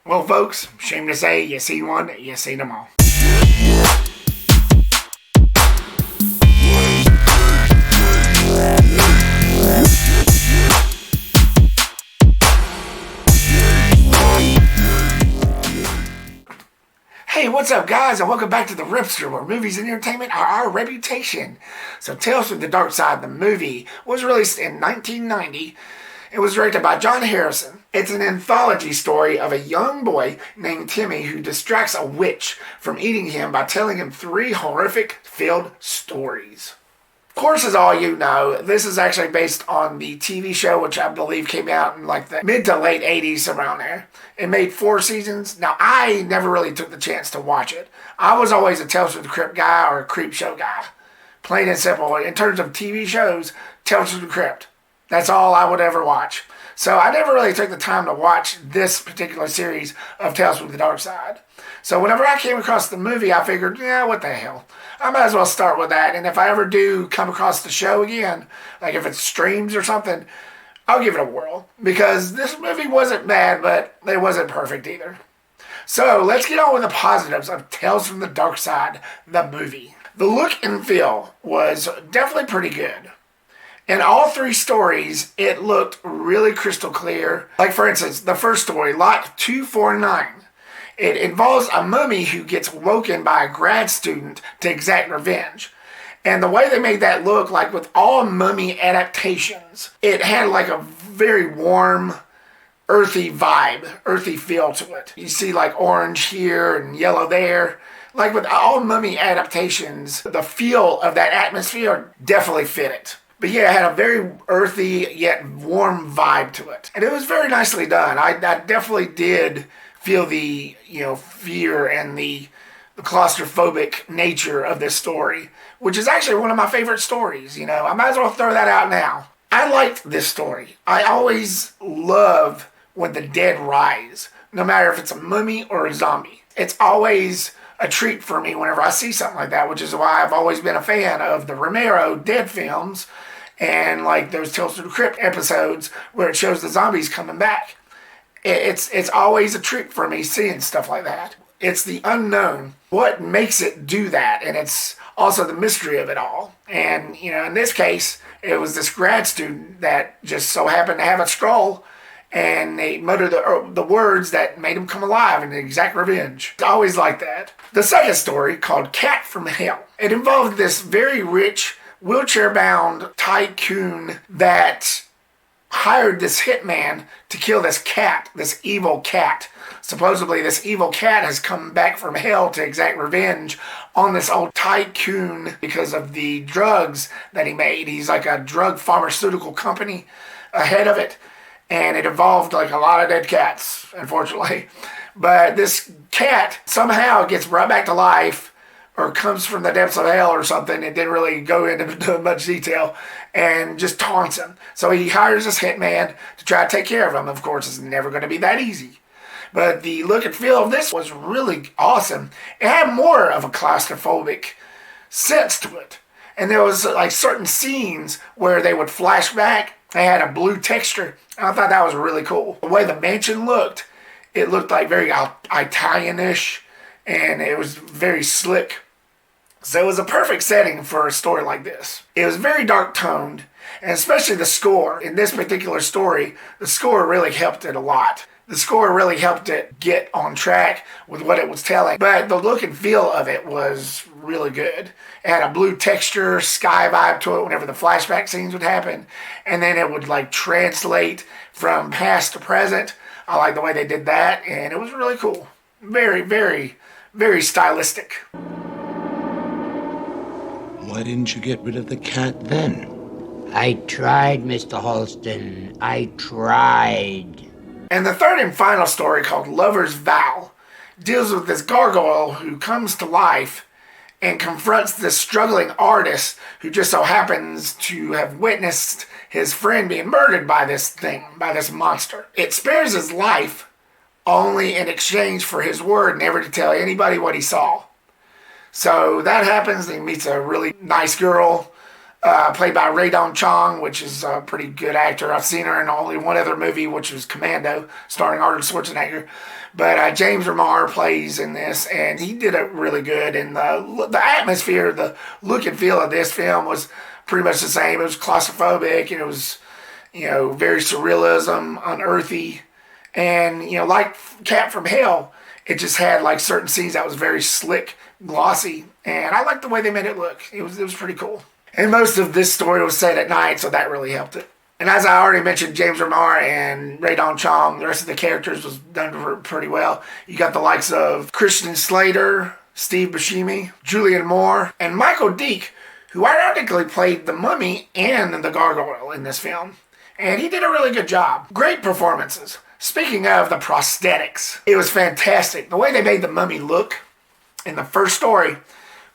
Well, folks, shame to say, you see one, you seen them all. Hey, what's up, guys, and welcome back to the Ripster, where movies and entertainment are our reputation. So, Tales from the Darkside, the movie, was released in 1990. It was directed by Johansen. It's an anthology story of a young boy named Timmy who distracts a witch from eating him by telling him 3 horrific filled stories. Of course, as all you know, this is actually based on the TV show, which I believe came out in like the mid to late 80s, around there. It made 4 seasons. Now, I never really took the chance to watch it. I was always a Tales from the Crypt guy or a Creep Show guy. Plain and simple. In terms of TV shows, Tales from the Crypt. That's all I would ever watch. So I never really took the time to watch this particular series of Tales from the Darkside. So whenever I came across the movie, I figured, yeah, what the hell? I might as well start with that. And if I ever do come across the show again, like if it streams or something, I'll give it a whirl. Because this movie wasn't bad, but it wasn't perfect either. So let's get on with the positives of Tales from the Darkside, the movie. The look and feel was definitely pretty good. In all 3 stories, it looked really crystal clear. Like, for instance, the first story, Lot 249. It involves a mummy who gets woken by a grad student to exact revenge. And the way they made that look, like with all mummy adaptations, it had like a very warm, earthy vibe, earthy feel to it. You see like orange here and yellow there. Like with all mummy adaptations, the feel of that atmosphere definitely fit it. But yeah, it had a very earthy yet warm vibe to it. And it was very nicely done. I definitely did feel the, fear and the claustrophobic nature of this story, which is actually one of my favorite stories. I might as well throw that out now. I liked this story. I always love when the dead rise, no matter if it's a mummy or a zombie. It's always a treat for me whenever I see something like that, which is why I've always been a fan of the Romero dead films and like those Tales from the Crypt episodes where it shows the zombies coming back. It's always a treat for me seeing stuff like that. It's the unknown, what makes it do that, and it's also the mystery of it all. And, in this case, it was this grad student that just so happened to have a scroll, and they muttered the words that made him come alive in exact revenge. It's always like that. The second story, called Cat from Hell, it involved this very rich, wheelchair-bound tycoon that hired this hitman to kill this cat, this evil cat. Supposedly, this evil cat has come back from hell to exact revenge on this old tycoon because of the drugs that he made. He's like a drug pharmaceutical company ahead of it. And it involved like a lot of dead cats, unfortunately. But this cat somehow gets brought back to life or comes from the depths of hell or something. It didn't really go into much detail and just taunts him. So he hires this hitman to try to take care of him. Of course, it's never going to be that easy. But the look and feel of this was really awesome. It had more of a claustrophobic sense to it. And there was like certain scenes where they would flash back. They had a blue texture. I thought that was really cool. The way the mansion looked, it looked like very Italian-ish, and it was very slick. So it was a perfect setting for a story like this. It was very dark-toned, and especially the score. In this particular story, the score really helped it a lot. The score really helped it get on track with what it was telling. But the look and feel of it was really good. It had a blue texture, sky vibe to it whenever the flashback scenes would happen. And then it would like translate from past to present. I like the way they did that. And it was really cool. Very, very, very stylistic. Why didn't you get rid of the cat then? I tried, Mr. Halston. I tried. And the third and final story, called Lover's Vow, deals with this gargoyle who comes to life and confronts this struggling artist who just so happens to have witnessed his friend being murdered by this thing, by this monster. It spares his life only in exchange for his word never to tell anybody what he saw. So that happens, and he meets a really nice girl played by Rae Dawn Chong, which is a pretty good actor. I've seen her in only one other movie, which was Commando, starring Arnold Schwarzenegger. But James Remar plays in this, and he did it really good. And the atmosphere, the look and feel of this film was pretty much the same. It was claustrophobic, and it was, very surrealism, unearthly. And, like Cat from Hell, it just had like certain scenes that was very slick, glossy. And I liked the way they made it look. It was pretty cool. And most of this story was set at night, so that really helped it. And as I already mentioned, James Remar and Rae Dawn Chong, the rest of the characters was done pretty well. You got the likes of Christian Slater, Steve Buscemi, Julianne Moore, and Michael Deke, who ironically played the mummy and the gargoyle in this film. And he did a really good job. Great performances. Speaking of the prosthetics, it was fantastic. The way they made the mummy look in the first story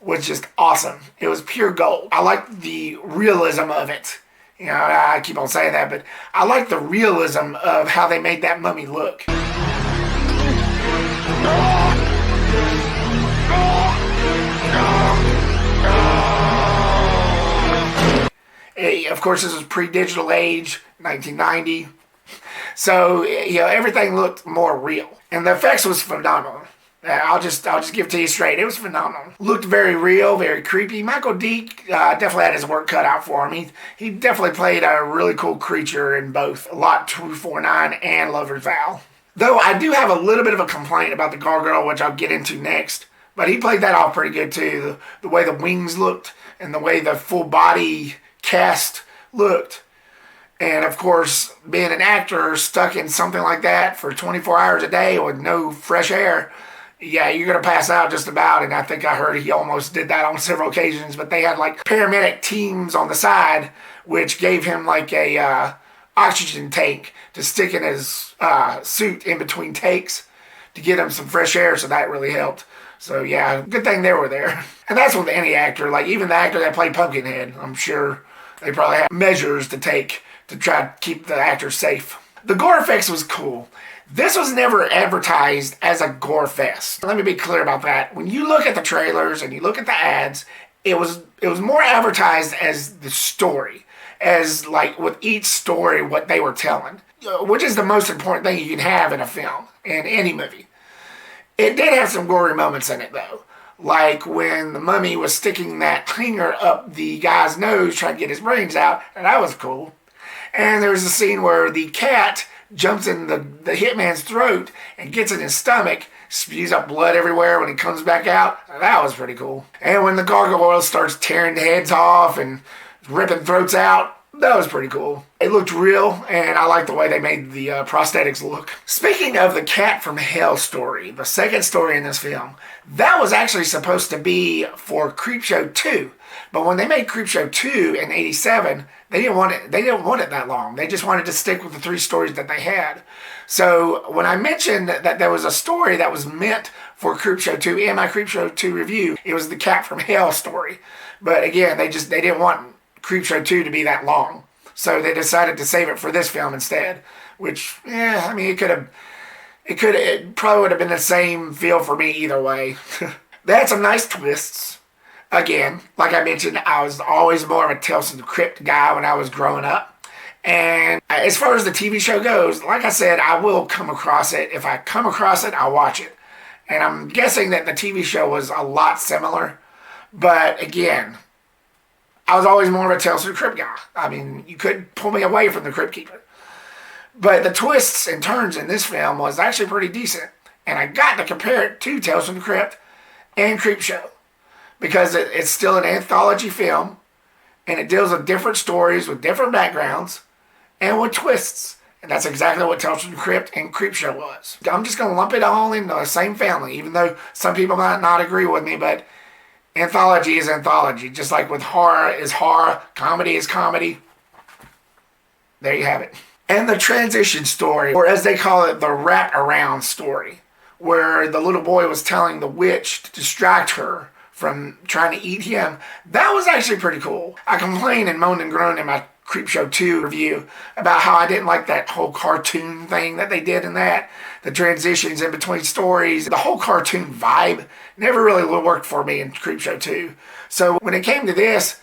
was just awesome. It was pure gold. I like the realism of it. I keep on saying that, but I like the realism of how they made that mummy look. Of course, this was pre-digital age, 1990. So, everything looked more real. And the effects was phenomenal. I'll just give it to you straight. It was phenomenal. Looked very real, very creepy. Michael Deke definitely had his work cut out for him. He definitely played a really cool creature in both Lot 249 and Lover's Vow. Though I do have a little bit of a complaint about the gargoyle, which I'll get into next. But he played that off pretty good too. The way the wings looked and the way the full body cast looked. And of course, being an actor stuck in something like that for 24 hours a day with no fresh air, yeah, you're going to pass out just about. And I think I heard he almost did that on several occasions. But they had like paramedic teams on the side, which gave him like a oxygen tank to stick in his suit in between takes to get him some fresh air. So that really helped. So yeah, good thing they were there. And that's with any actor, like even the actor that played Pumpkinhead. I'm sure they probably have measures to take to try to keep the actor safe. The Gorfex was cool. This was never advertised as a gore fest. Let me be clear about that. When you look at the trailers and you look at the ads, it was more advertised as the story, as like with each story what they were telling, which is the most important thing you can have in a film, in any movie. It did have some gory moments in it though, like when the mummy was sticking that hanger up the guy's nose trying to get his brains out, and that was cool. And there was a scene where the cat jumps in the hitman's throat and gets in his stomach, spews up blood everywhere when he comes back out. That was pretty cool. And when the gargoyle starts tearing the heads off and ripping throats out, that was pretty cool. It looked real, and I like the way they made the prosthetics look. Speaking of the Cat from Hell story, the second story in this film, that was actually supposed to be for Creepshow 2. But when they made Creepshow 2 in '87, they didn't want it that long. They just wanted to stick with the 3 stories that they had. So when I mentioned that there was a story that was meant for Creepshow 2 in my Creepshow 2 review, it was the Cat from Hell story. But again, they didn't want Creepshow 2 to be that long. So they decided to save it for this film instead. Which, it probably would have been the same feel for me either way. They had some nice twists. Again, like I mentioned, I was always more of a Tales from the Crypt guy when I was growing up. And as far as the TV show goes, like I said, I will come across it. If I come across it, I'll watch it. And I'm guessing that the TV show was a lot similar. But again, I was always more of a Tales from the Crypt guy. I mean, you couldn't pull me away from the Crypt Keeper. But the twists and turns in this film was actually pretty decent. And I got to compare it to Tales from the Crypt and Creepshow. Because it's still an anthology film, and it deals with different stories, with different backgrounds, and with twists. And that's exactly what Tales from the Crypt and Creepshow was. I'm just going to lump it all into the same family, even though some people might not agree with me, but anthology is anthology. Just like with horror is horror, comedy is comedy. There you have it. And the transition story, or as they call it, the wrap-around story, where the little boy was telling the witch to distract her from trying to eat him, that was actually pretty cool. I complained and moaned and groaned in my Creepshow 2 review about how I didn't like that whole cartoon thing that they did in that. The transitions in between stories, the whole cartoon vibe never really worked for me in Creepshow 2. So when it came to this,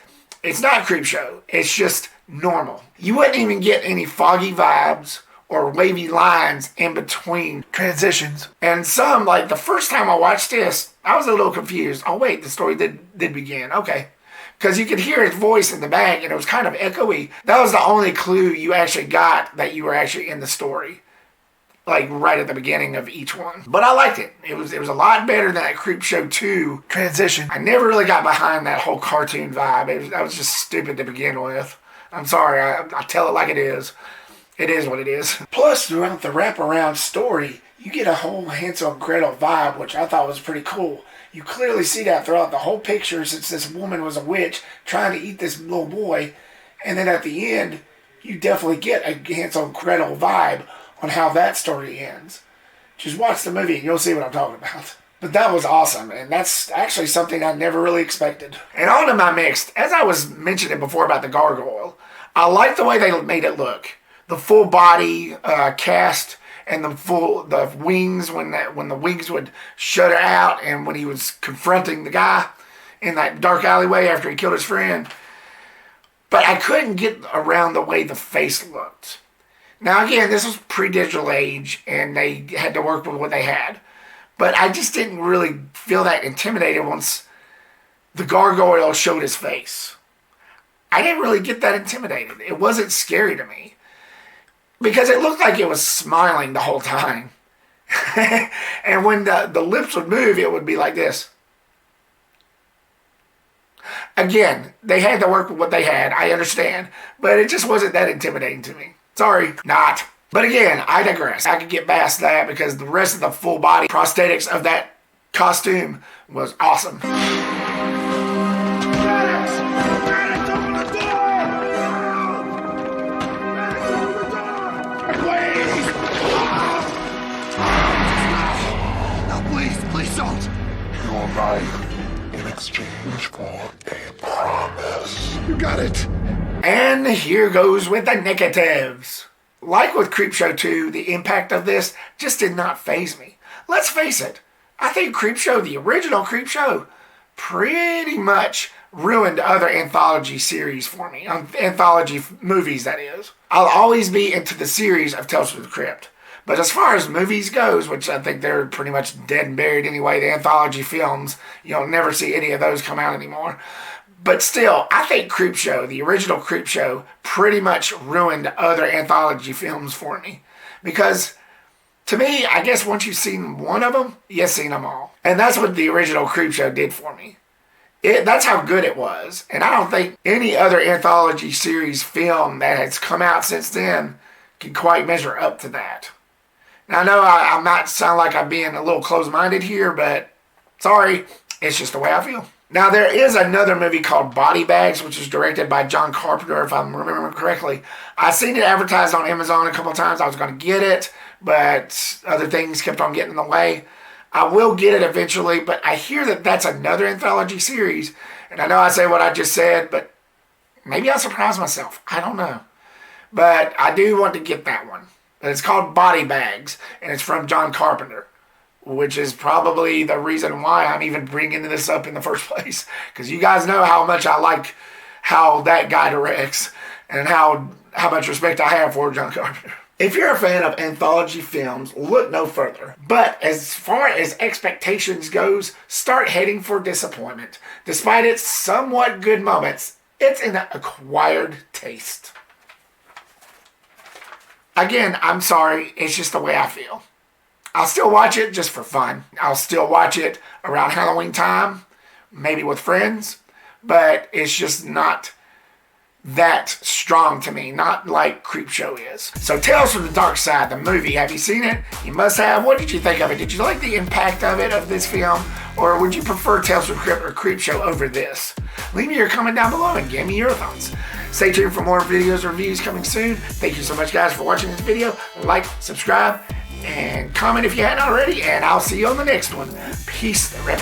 It's not Creepshow. It's just normal. You wouldn't even get any foggy vibes or wavy lines in between transitions. And some, like the first time I watched this, I was a little confused. Oh wait, the story did begin. Okay. Because you could hear his voice in the back and it was kind of echoey. That was the only clue you actually got that you were actually in the story. Like right at the beginning of each one. But I liked it. It was a lot better than that Creepshow 2 transition. I never really got behind that whole cartoon vibe. That was just stupid to begin with. I'm sorry, I tell it like it is. It is what it is. Plus, throughout the wraparound story, you get a whole Hansel and Gretel vibe, which I thought was pretty cool. You clearly see that throughout the whole picture, since this woman was a witch trying to eat this little boy. And then at the end, you definitely get a Hansel and Gretel vibe on how that story ends. Just watch the movie and you'll see what I'm talking about. But that was awesome, and that's actually something I never really expected. And on to my mixed, as I was mentioning before about the gargoyle, I like the way they made it look. The full body cast and the wings when the wings would shudder out, and when he was confronting the guy in that dark alleyway after he killed his friend. But I couldn't get around the way the face looked. Now again, this was pre-digital age and they had to work with what they had. But I just didn't really feel that intimidated once the gargoyle showed his face. I didn't really get that intimidated. It wasn't scary to me. Because it looked like it was smiling the whole time. And when the lips would move, it would be like this. Again, they had to work with what they had, I understand. But it just wasn't that intimidating to me. Sorry, not. But again, I digress. I could get past that because the rest of the full body prosthetics of that costume was awesome. Your life in exchange for a promise. You got it. And here goes with the negatives. Like with Creepshow 2, the impact of this just did not faze me. Let's face it, I think Creepshow, the original Creepshow, pretty much ruined other anthology series for me. Anthology movies, that is. I'll always be into the series of Tales from the Crypt. But as far as movies goes, which I think they're pretty much dead and buried anyway, the anthology films, you'll never see any of those come out anymore. But still, I think Creepshow, the original Creepshow, pretty much ruined other anthology films for me. Because, to me, I guess once you've seen one of them, you've seen them all. And that's what the original Creepshow did for me. That's how good it was. And I don't think any other anthology series film that has come out since then can quite measure up to that. Now, I know I might sound like I'm being a little closed-minded here, but sorry, it's just the way I feel. Now, there is another movie called Body Bags, which is directed by John Carpenter, if I'm remembering correctly. I've seen it advertised on Amazon a couple of times. I was going to get it, but other things kept on getting in the way. I will get it eventually, but I hear that that's another anthology series. And I know I say what I just said, but maybe I'll surprise myself. I don't know. But I do want to get that one. And it's called Body Bags, and it's from John Carpenter, which is probably the reason why I'm even bringing this up in the first place. Because you guys know how much I like how that guy directs and how much respect I have for John Carpenter. If you're a fan of anthology films, look no further. But as far as expectations goes, start heading for disappointment. Despite its somewhat good moments, it's an acquired taste. Again, I'm sorry, it's just the way I feel. I'll still watch it just for fun. I'll still watch it around Halloween time, maybe with friends, but it's just not that strong to me, not like Creepshow is. So Tales from the Darkside, the movie, have you seen it? You must have. What did you think of it? Did you like the impact of it, of this film? Or would you prefer Tales from the Crypt or Creepshow over this? Leave me your comment down below and give me your thoughts. Stay tuned for more videos and reviews coming soon. Thank you so much, guys, for watching this video. Like, subscribe, and comment if you hadn't already, and I'll see you on the next one. Peace the rip.